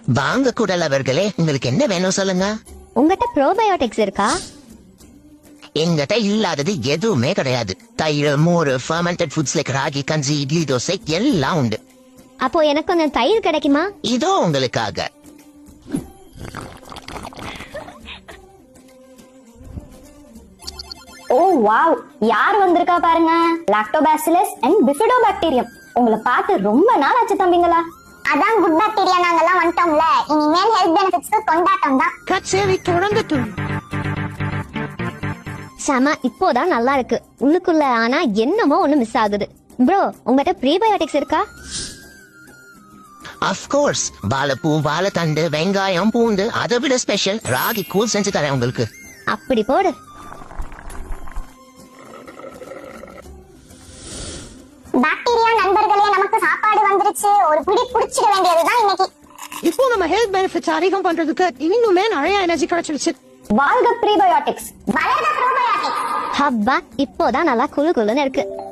வாங்க குடல் அவர்களே, உங்களுக்கு என்ன வேணும் சொல்லுங்க. உங்ககிட்ட ப்ரோபயோட்டிக்ஸ் இருக்கா? எங்கிட்ட இல்லாதது எதுவுமே கிடையாது. தயிர், மோர், ஃபர்மெண்டட் ஃபுட்ஸ் லைக் ராகி கஞ்சி, இட்லி தோசை எல்லாம் உண்டு. அப்போ எனக்கு கொஞ்சம் தயிர் கிடைக்குமா? இதோ உங்களுக்காக. ஓ வாவ், யார் வந்திருக்கா பாருங்க. Lactobacillus and bifidobacterium. உங்களை பார்த்து ரொம்ப நாள் ஆச்சு தம்பிங்களா. அதான் குட் பாக்டீரியா நாங்கெல்லாம் வந்துட்டோம்ல, இனிமேல் ஹெல்த் பெனிஃபிட்ஸ்க்கு கொண்டாட்டம் தான். கச்சேரி தொடங்கட்டும். செம, இப்போதான் நல்லா இருக்கு உள்ளுக்குள்ள. ஆனா என்னமோ ஒண்ணு மிஸ் ஆகுது. ப்ரோ, உங்ககிட்ட ப்ரீபயோட்டிக்ஸ் இருக்கா? அஃப்கோர்ஸ், வாழைப்பூ, வாழைத்தண்டு, வெங்காயம், பூண்டு, அதை விட ஸ்பெஷல் ராகி கூழ் செஞ்சு தரேன் உங்களுக்கு. அப்படி போடு. பாக்டீரியா நண்பர்களே, நமக்கு சாப்பாடு வந்துருச்சு. ஒரு பிடி புடிச்சிட வேண்டியதுதான் இன்னைக்கு. இப்போ நம்ம ஹெல்த் பெனிஃபிட்ஸ் அதிகம் பண்றதுக்கு இன்னுமே நிறைய எனர்ஜி கிடைச்சிருச்சு. வாழ்க ப்ரீபயோட்டிக்ஸ். வளர்ந்த ப்ரோபயோட்டிக்ஸ். ஹப்பா, இப்போதான் நல்லா குளு குளுன்னு இருக்கு.